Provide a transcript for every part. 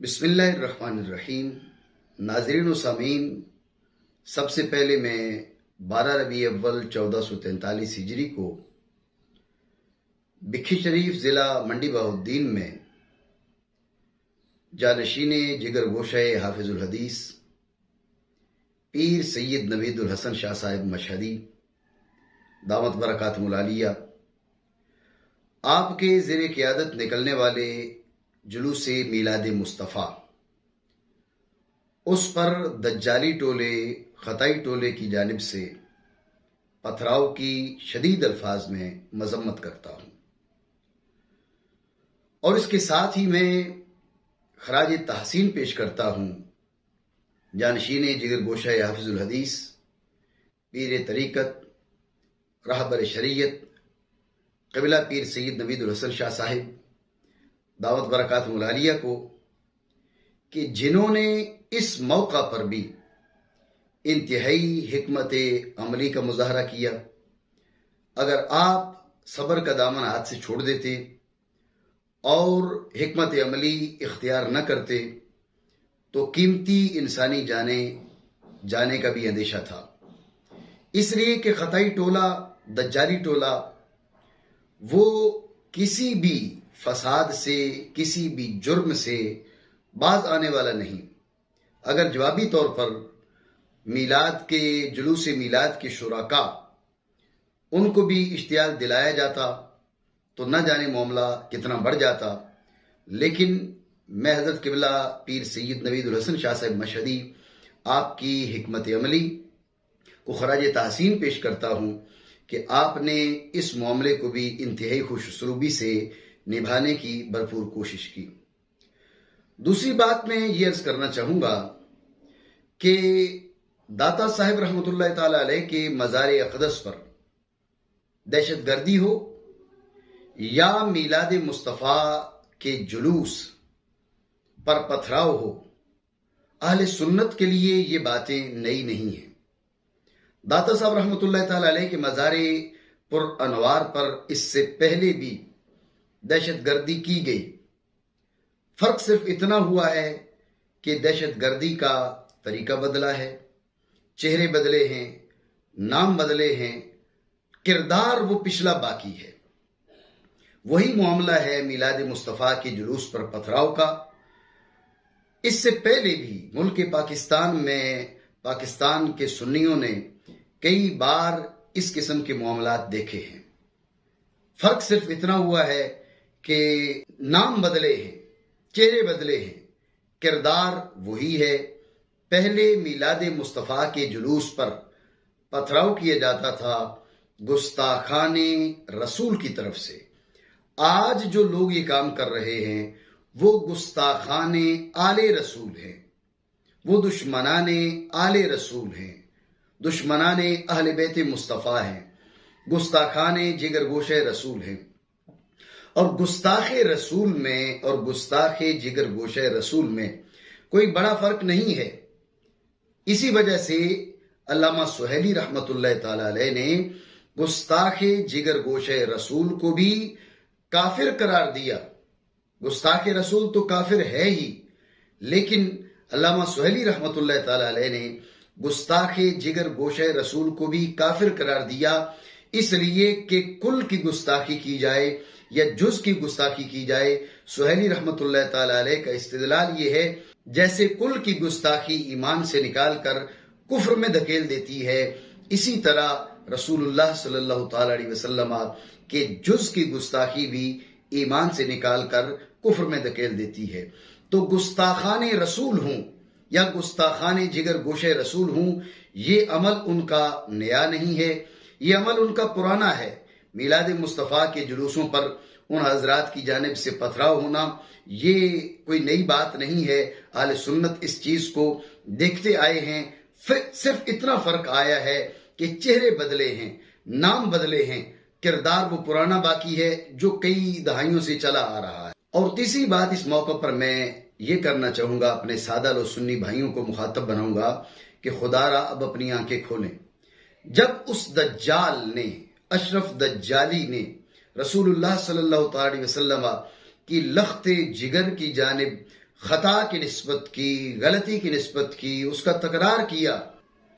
بسم اللہ الرحمن الرحیم۔ ناظرین و سامعین، سب سے پہلے میں 12 ربیع اول 1443 ہجری کو بکھی شریف ضلع منڈی بہاؤالدین میں جانشین جگر گوشہ حافظ الحدیث پیر سید نوید الحسن شاہ صاحب مشہدی دامت برکاتہم العالیہ آپ کے زیر قیادت نکلنے والے جلوس میلاد مصطفیٰ، اس پر دجالی ٹولے خطائی ٹولے کی جانب سے پتھراؤ کی شدید الفاظ میں مذمت کرتا ہوں، اور اس کے ساتھ ہی میں خراج تحسین پیش کرتا ہوں جانشین جگر گوشہ حافظ الحدیث پیر طریقت رہبر شریعت قبلہ پیر سید نوید الحسن شاہ صاحب دعوت برکاتہم العالیہ کو، کہ جنہوں نے اس موقع پر بھی انتہائی حکمت عملی کا مظاہرہ کیا۔ اگر آپ صبر کا دامن ہاتھ سے چھوڑ دیتے اور حکمت عملی اختیار نہ کرتے تو قیمتی انسانی جانے کا بھی اندیشہ تھا، اس لیے کہ خطائی ٹولہ دجالی ٹولہ وہ کسی بھی فساد سے، کسی بھی جرم سے باز آنے والا نہیں۔ اگر جوابی طور پر جلوس میلاد کے شرکاء ان کو بھی اشتعال دلایا جاتا تو نہ جانے معاملہ کتنا بڑھ جاتا، لیکن میں حضرت قبلہ پیر سید نوید الحسن شاہ صاحب مشہدی آپ کی حکمت عملی کو خراج تحسین پیش کرتا ہوں کہ آپ نے اس معاملے کو بھی انتہائی خوش اسلوبی سے نبھانے کی بھرپور کوشش کی۔ دوسری بات میں یہ عرض کرنا چاہوں گا کہ داتا صاحب رحمۃ اللہ تعالی علیہ کے مزار اقدس پر دہشت گردی ہو یا میلاد مصطفیٰ کے جلوس پر پتھراؤ ہو، اہل سنت کے لیے یہ باتیں نئی نہیں ہیں۔ داتا صاحب رحمۃ اللہ تعالی علیہ کے مزار پر انوار پر اس سے پہلے بھی دہشت گردی کی گئی، فرق صرف اتنا ہوا ہے کہ دہشت گردی کا طریقہ بدلا ہے، چہرے بدلے ہیں، نام بدلے ہیں، کردار وہ پچھلا باقی ہے۔ وہی معاملہ ہے میلاد مصطفیٰ کے جلوس پر پتھراؤ کا۔ اس سے پہلے بھی ملک پاکستان میں پاکستان کے سنیوں نے کئی بار اس قسم کے معاملات دیکھے ہیں، فرق صرف اتنا ہوا ہے کہ نام بدلے ہیں، چہرے بدلے ہیں، کردار وہی ہے۔ پہلے میلاد مصطفیٰ کے جلوس پر پتھراؤ کیا جاتا تھا گستاخان رسول کی طرف سے۔ آج جو لوگ یہ کام کر رہے ہیں وہ گستاخان آل رسول ہیں، وہ دشمنان آل رسول ہیں، دشمنان اہل بیت مصطفیٰ ہیں، گستاخان جگر گوشہ رسول ہیں۔ اور گستاخ رسول میں اور گستاخ جگر گوشہ رسول میں کوئی بڑا فرق نہیں ہے۔ اسی وجہ سے علامہ سہیلی رحمت اللہ تعالی علیہ نے گستاخ جگر گوشہ رسول کو بھی کافر قرار دیا۔ گستاخ رسول تو کافر ہے ہی، لیکن علامہ سہیلی رحمت اللہ تعالی علیہ نے گستاخ جگر گوشہ رسول کو بھی کافر قرار دیا، اس لیے کہ کل کی گستاخی کی جائے یا جز کی گستاخی کی جائے۔ سہیلی رحمت اللہ تعالی علیہ کا استدلال یہ ہے جیسے کل کی گستاخی ایمان سے نکال کر کفر میں دھکیل دیتی ہے، اسی طرح رسول اللہ صلی اللہ تعالی علیہ وسلم کے جز کی گستاخی بھی ایمان سے نکال کر کفر میں دھکیل دیتی ہے۔ تو گستاخان رسول ہوں یا گستاخان جگر گوشہ رسول ہوں، یہ عمل ان کا نیا نہیں ہے، یہ عمل ان کا پرانا ہے۔ میلاد مصطفیٰ کے جلوسوں پر ان حضرات کی جانب سے پتھراؤ ہونا یہ کوئی نئی بات نہیں ہے، اہل سنت اس چیز کو دیکھتے آئے ہیں۔ صرف اتنا فرق آیا ہے کہ چہرے بدلے ہیں، نام بدلے ہیں، کردار وہ پرانا باقی ہے جو کئی دہائیوں سے چلا آ رہا ہے۔ اور تیسری بات اس موقع پر میں یہ کرنا چاہوں گا، اپنے سادہ لو سنی بھائیوں کو مخاطب بناؤں گا کہ خدا را اب اپنی آنکھیں کھولیں۔ جب اس دجال نے، اشرف دجالی نے رسول اللہ صلی اللہ تعالی وسلم کی لخت جگر کی جانب خطا کی نسبت کی، غلطی کی نسبت کی، اس کا تکرار کیا۔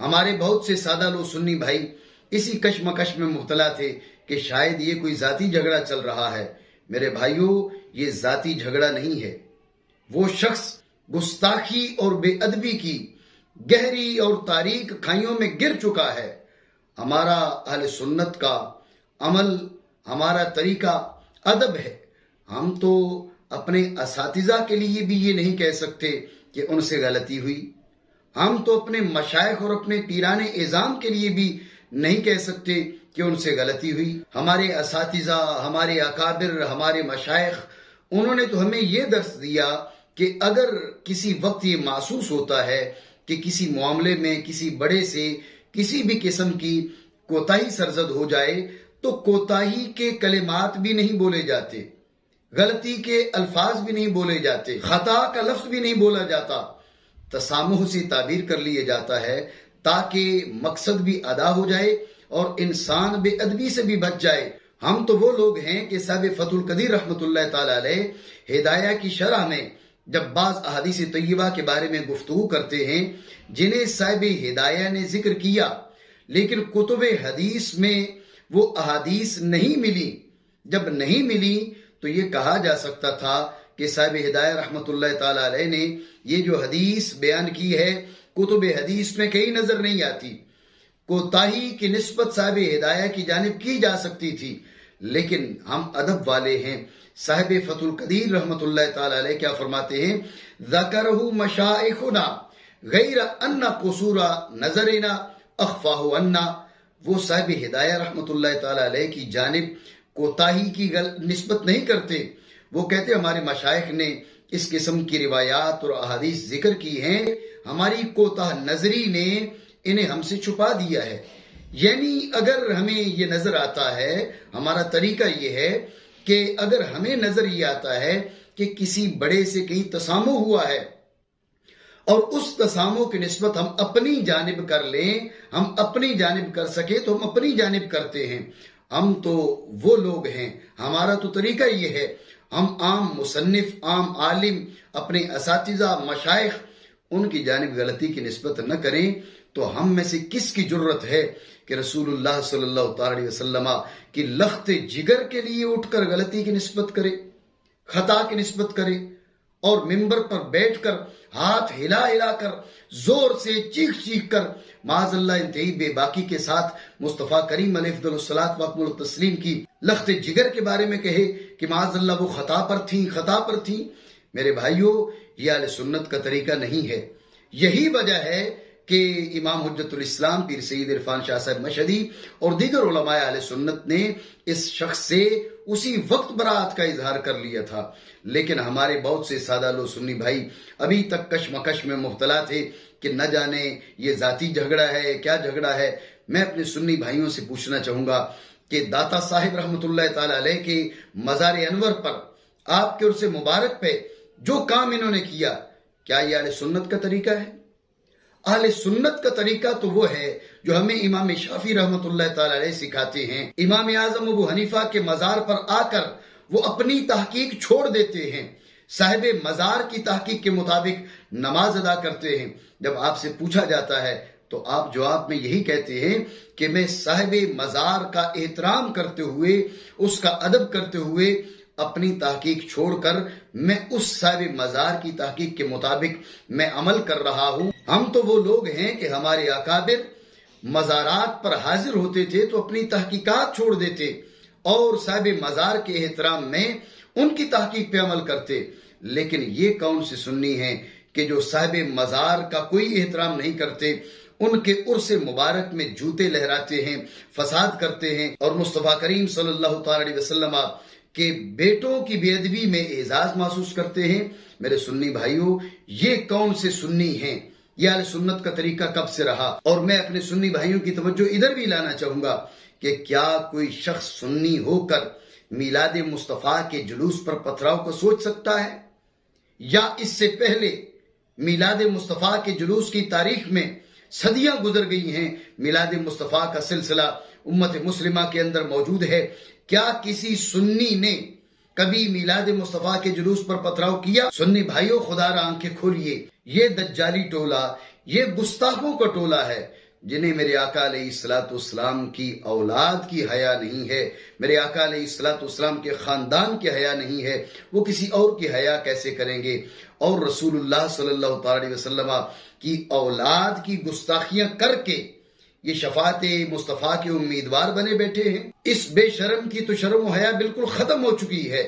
ہمارے بہت سے سادہ لو سنی بھائی اسی کشمکش میں مبتلا تھے کہ شاید یہ کوئی ذاتی جھگڑا چل رہا ہے۔ میرے بھائیوں، یہ ذاتی جھگڑا نہیں ہے۔ وہ شخص گستاخی اور بے ادبی کی گہری اور تاریک کھائیوں میں گر چکا ہے۔ ہمارا اہل سنت کا عمل، ہمارا طریقہ ادب ہے۔ ہم تو اپنے اساتذہ کے لیے بھی یہ نہیں کہہ سکتے کہ ان سے غلطی ہوئی۔ ہم تو اپنے مشائخ اور اپنے پیران اعظام کے لیے بھی نہیں کہہ سکتے کہ ان سے غلطی ہوئی۔ ہمارے اساتذہ، ہمارے اکابر، ہمارے مشائخ، انہوں نے تو ہمیں یہ درس دیا کہ اگر کسی وقت یہ محسوس ہوتا ہے کہ کسی معاملے میں کسی بڑے سے کسی بھی قسم کی کوتاہی سرزد ہو جائے تو کوتاہی کے کلمات بھی نہیں بولے جاتے، غلطی کے الفاظ بھی نہیں بولے جاتے، خطا کا لفظ بھی نہیں بولا جاتا، تسامح سے تعبیر کر لیا جاتا ہے تاکہ مقصد بھی ادا ہو جائے اور انسان بے ادبی سے بھی بچ جائے۔ ہم تو وہ لوگ ہیں کہ صاحب فتح القدیر رحمۃ اللہ تعالی علیہ ہدایہ کی شرح میں جب بعض احادیث طیبہ کے بارے میں گفتگو کرتے ہیں جنہیں صاحب ہدایہ نے ذکر کیا، لیکن کتب حدیث میں وہ احادیث نہیں ملی۔ جب نہیں ملی تو یہ کہا جا سکتا تھا کہ صاحب ہدایہ رحمۃ اللہ تعالی علیہ نے یہ جو حدیث بیان کی ہے کتب حدیث میں کہیں نظر نہیں آتی۔ کوتاہی کی نسبت صاحب ہدایہ کی جانب کی جا سکتی تھی، لیکن ہم ادب والے ہیں۔ صاحب فتح القدیر رحمۃ اللہ تعالی علیہ کیا فرماتے ہیں؟ ذکرہ مشائخنا غیر ان قصور نظرنا اخفاہ عنا۔ وہ صاحب ہدایہ رحمۃ اللہ تعالی علیہ کی جانب کوتاہی کی نسبت نہیں کرتے۔ وہ کہتے ہمارے مشائخ نے اس قسم کی روایات اور احادیث ذکر کی ہیں، ہماری کوتاہ نظری نے انہیں ہم سے چھپا دیا ہے۔ یعنی اگر ہمیں یہ نظر آتا ہے، ہمارا طریقہ یہ ہے کہ اگر ہمیں نظر یہ آتا ہے کہ کسی بڑے سے کہیں تسامح ہوا ہے اور اس تسامح کی نسبت ہم اپنی جانب کر لیں، ہم اپنی جانب کر سکے تو ہم اپنی جانب کرتے ہیں۔ ہم تو وہ لوگ ہیں، ہمارا تو طریقہ یہ ہے، ہم عام مصنف، عام عالم، اپنے اساتذہ، مشائخ، ان کی جانب غلطی کی نسبت نہ کریں۔ تو ہم میں سے کس کی جرت ہے کہ رسول اللہ صلی اللہ علیہ وسلم کی لخت جگر کے لیے اٹھ کر غلطی کی نسبت کرے، خطا کی نسبت کرے، اور ممبر پر بیٹھ کر ہاتھ ہلا ہلا کر زور سے چیخ چیخ کر معاذ اللہ انتہائی بے باکی کے ساتھ مصطفیٰ کریم علیہ افضل الصلاۃ و التسلیم کی لخت جگر کے بارے میں کہے کہ معاذ اللہ وہ خطا پر تھیں۔ میرے بھائیوں، یہ اہل سنت کا طریقہ نہیں ہے۔ یہی وجہ ہے کہ امام حجت الاسلام پیر سید عرفان شاہ صاحب مشہدی اور دیگر علماء اہل سنت نے اس شخص سے اسی وقت برات کا اظہار کر لیا تھا، لیکن ہمارے بہت سے سادہ لو سنی بھائی ابھی تک کشمکش میں مبتلا تھے کہ نہ جانے یہ ذاتی جھگڑا ہے، کیا جھگڑا ہے۔ میں اپنے سنی بھائیوں سے پوچھنا چاہوں گا کہ داتا صاحب رحمۃ اللہ تعالی علیہ کے مزار انور پر آپ کے عرص مبارک پہ جو کام انہوں نے کیا، کیا یہ اہل سنت کا طریقہ ہے؟ اہل سنت کا طریقہ تو وہ ہے جو ہمیں امام شافعی رحمۃ اللہ تعالی علیہ سکھاتے ہیں۔ امام اعظم ابو حنیفہ کے مزار پر آ کر وہ اپنی تحقیق چھوڑ دیتے ہیں، صاحب مزار کی تحقیق کے مطابق نماز ادا کرتے ہیں۔ جب آپ سے پوچھا جاتا ہے تو آپ جواب میں یہی کہتے ہیں کہ میں صاحب مزار کا احترام کرتے ہوئے، اس کا ادب کرتے ہوئے اپنی تحقیق چھوڑ کر میں اس صاحب مزار کی تحقیق کے مطابق میں عمل کر رہا ہوں۔ ہم تو وہ لوگ ہیں کہ ہمارے اکابر مزارات پر حاضر ہوتے تھے تو اپنی تحقیقات چھوڑ دیتے اور صاحب مزار کے احترام میں ان کی تحقیق پہ عمل کرتے۔ لیکن یہ کون سے سنی ہیں کہ جو صاحب مزار کا کوئی احترام نہیں کرتے، ان کے عرص مبارک میں جوتے لہراتے ہیں، فساد کرتے ہیں اور مصطفیٰ کریم صلی اللہ علیہ وسلم کہ بیٹوں کی بے ادبی میں اعزاز محسوس کرتے ہیں۔ میرے سنی بھائیوں، یہ کون سے سنی ہیں؟ یہ اہل سنت کا طریقہ کب سے رہا؟ اور میں اپنے سنی بھائیوں کی توجہ ادھر بھی لانا چاہوں گا کہ کیا کوئی شخص سنی ہو کر میلاد مصطفیٰ کے جلوس پر پتھراؤ کو سوچ سکتا ہے؟ یا اس سے پہلے میلاد مصطفیٰ کے جلوس کی تاریخ میں صدیاں گزر گئی ہیں، میلاد مصطفیٰ کا سلسلہ امت مسلمہ کے اندر موجود ہے، کیا کسی سنی نے کبھی میلاد مصطفیٰ کے جلوس پر پتھراؤ کیا؟ سنی بھائیوں، خدا را آنکھیں کھولیے، یہ دجالی ٹولہ، یہ گستاخوں کا ٹولہ ہے جنہیں میرے آقا علیہ الصلوۃ والسلام کی اولاد کی حیا نہیں ہے، میرے آقا علیہ الصلوۃ والسلام کے خاندان کی حیا نہیں ہے، وہ کسی اور کی حیا کیسے کریں گے؟ اور رسول اللہ صلی اللہ تعالی علیہ وسلم کی اولاد کی گستاخیاں کر کے یہ شفاعت مصطفیٰ کے امیدوار بنے بیٹھے ہیں۔ اس بے شرم کی تو شرم و حیا بالکل ختم ہو چکی ہے۔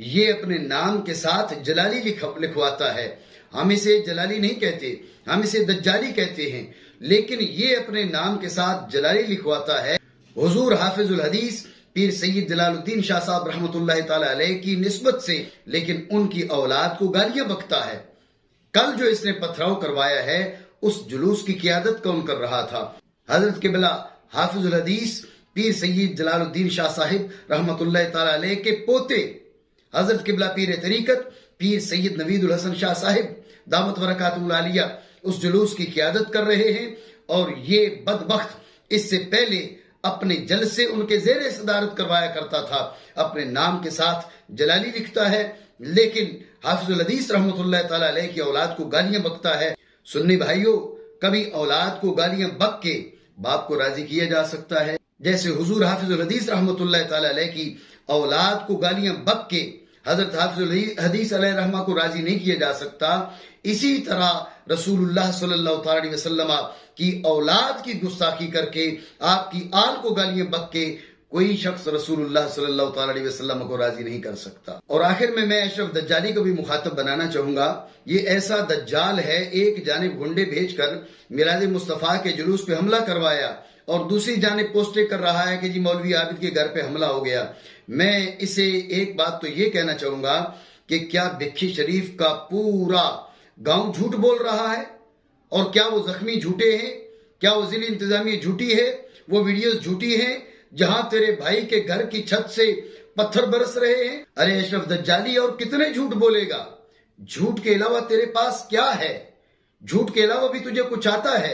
یہ اپنے نام کے ساتھ جلالی لکھواتا ہے۔ ہم اسے جلالی نہیں کہتے، ہم اسے دجالی کہتے ہیں، لیکن یہ اپنے نام کے ساتھ جلالی لکھواتا ہے۔ حضور حافظ الحدیث پیر سید جلال الدین شاہ صاحب رحمۃ اللہ تعالی علیہ کی نسبت سے، لیکن ان کی اولاد کو گالیاں بکتا ہے۔ کل جو اس نے پتھراؤ کروایا ہے، اس جلوس کی قیادت کون کر رہا تھا؟ حضرت قبلہ حافظ الحدیث پیر سید جلال الدین شاہ صاحب رحمۃ اللہ تعالی علیہ کے پوتے حضرت قبلہ پیر طریقت پیر سید نوید الحسن شاہ صاحب دامت برکاتہ العالیہ اس جلوس کی قیادت کر رہے ہیں، اور یہ بدبخت اس سے پہلے اپنے جلسے ان کے زیر صدارت کروایا کرتا تھا، اپنے نام کے ساتھ جلالی لکھتا ہے، لیکن حافظ الحدیث رحمۃ اللہ تعالی علیہ کی اولاد کو گالیاں بکتا ہے۔ سنی بھائیوں، کبھی اولاد کو گالیاں بک کے باپ کو راضی کیا جا سکتا ہے، جیسے حضور حافظ الحدیث رحمۃ اللہ تعالی علیہ کی اولاد کو گالیاں بک کے حضرت حافظ الحدیث علیہ رحمہ کو راضی نہیں کیا جا سکتا، اسی طرح رسول اللہ صلی اللہ تعالی علیہ وسلم کی اولاد کی گستاخی کر کے، آپ کی آل کو گالیاں بک کے کوئی شخص رسول اللہ صلی اللہ تعالی علیہ وسلم کو راضی نہیں کر سکتا۔ اور آخر میں اشرف دجالی کو بھی مخاطب بنانا چاہوں گا۔ یہ ایسا دجال ہے، ایک جانب گنڈے بھیج کر میلاد مصطفیٰ کے جلوس پہ حملہ کروایا، اور دوسری جانب پوسٹیں کر رہا ہے کہ جی مولوی عابد کے گھر پہ حملہ ہو گیا۔ میں اسے ایک بات تو یہ کہنا چاہوں گا کہ کیا بکھی شریف کا پورا گاؤں جھوٹ بول رہا ہے؟ اور کیا وہ زخمی جھوٹے ہیں؟ کیا وہ ضلع انتظامیہ جھوٹی ہے؟ وہ ویڈیوز جھوٹی ہیں جہاں تیرے بھائی کے گھر کی چھت سے پتھر برس رہے ہیں؟ ارے اشرف دجالی، اور کتنے جھوٹ بولے گا؟ جھوٹ کے علاوہ تیرے پاس کیا ہے؟ جھوٹ کے علاوہ بھی تجھے کچھ آتا ہے؟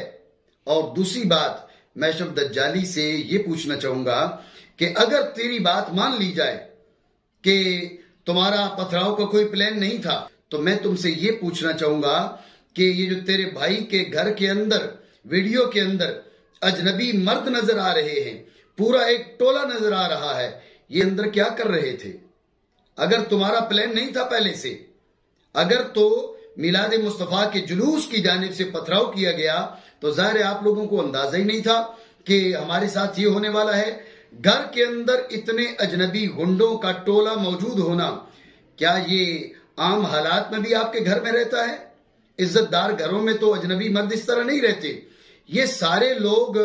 اور دوسری بات، میں اشرف دجالی سے یہ پوچھنا چاہوں گا کہ اگر تیری بات مان لی جائے کہ تمہارا پتھراؤ کا کوئی پلان نہیں تھا، تو میں تم سے یہ پوچھنا چاہوں گا کہ یہ جو تیرے بھائی کے گھر کے اندر ویڈیو کے اندر اجنبی مرد نظر آ رہے ہیں، پورا ایک ٹولہ نظر آ رہا ہے، یہ اندر کیا کر رہے تھے؟ اگر تمہارا پلان نہیں تھا پہلے سے، اگر تو میلاد مصطفیٰ کے جلوس کی جانب سے پتھراؤ کیا گیا، تو ظاہر ہے آپ لوگوں کو اندازہ ہی نہیں تھا کہ ہمارے ساتھ یہ ہونے والا ہے۔ گھر کے اندر اتنے اجنبی گنڈوں کا ٹولہ موجود ہونا، کیا یہ عام حالات میں بھی آپ کے گھر میں رہتا ہے؟ عزت دار گھروں میں تو اجنبی مرد اس طرح نہیں رہتے۔ یہ سارے لوگ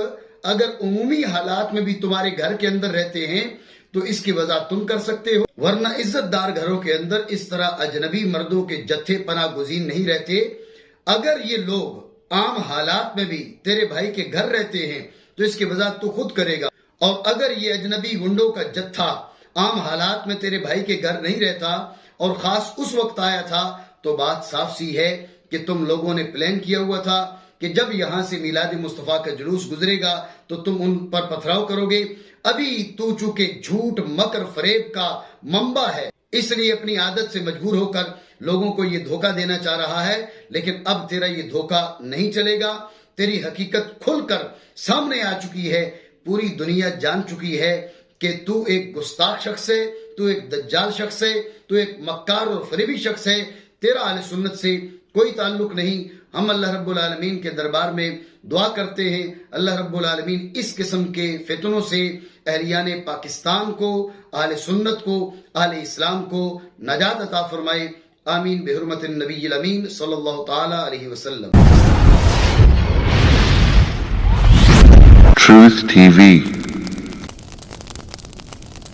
اگر عمومی حالات میں بھی تمہارے گھر کے اندر رہتے ہیں تو اس کی وضاحت تم کر سکتے ہو، ورنہ عزت دار گھروں کے اندر اس طرح اجنبی مردوں کے جتھے پناہ گزین نہیں رہتے۔ اگر یہ لوگ عام حالات میں بھی تیرے بھائی کے گھر رہتے ہیں تو اس کی وضاحت تو خود کرے گا، اور اگر یہ اجنبی گنڈوں کا جتھا عام حالات میں تیرے بھائی کے گھر نہیں رہتا اور خاص اس وقت آیا تھا، تو بات صاف سی ہے کہ تم لوگوں نے پلان کیا ہوا تھا کہ جب یہاں سے میلاد مصطفیٰ کا جلوس گزرے گا تو تم ان پر پتھراؤ کرو گے۔ ابھی تو چونکہ جھوٹ مکر فریب کا منبع ہے، اس لیے اپنی عادت سے مجبور ہو کر لوگوں کو یہ دھوکہ دینا چاہ رہا ہے، لیکن اب تیرا یہ دھوکہ نہیں چلے گا۔ تیری حقیقت کھل کر سامنے آ چکی ہے، پوری دنیا جان چکی ہے کہ تو ایک گستاخ شخص ہے، تو ایک دجال شخص ہے، تو ایک مکار اور فریبی شخص ہے۔ تیرا اہل سنت سے کوئی تعلق نہیں۔ ہم اللہ رب العالمین کے دربار میں دعا کرتے ہیں، اللہ رب العالمین اس قسم کے فتنوں سے اہلیان پاکستان کو، اہل سنت کو، اہل اسلام کو نجات عطا فرمائے۔ آمین بحرمت النبی الامین صلی اللہ تعالی علیہ وسلم۔ Truth TV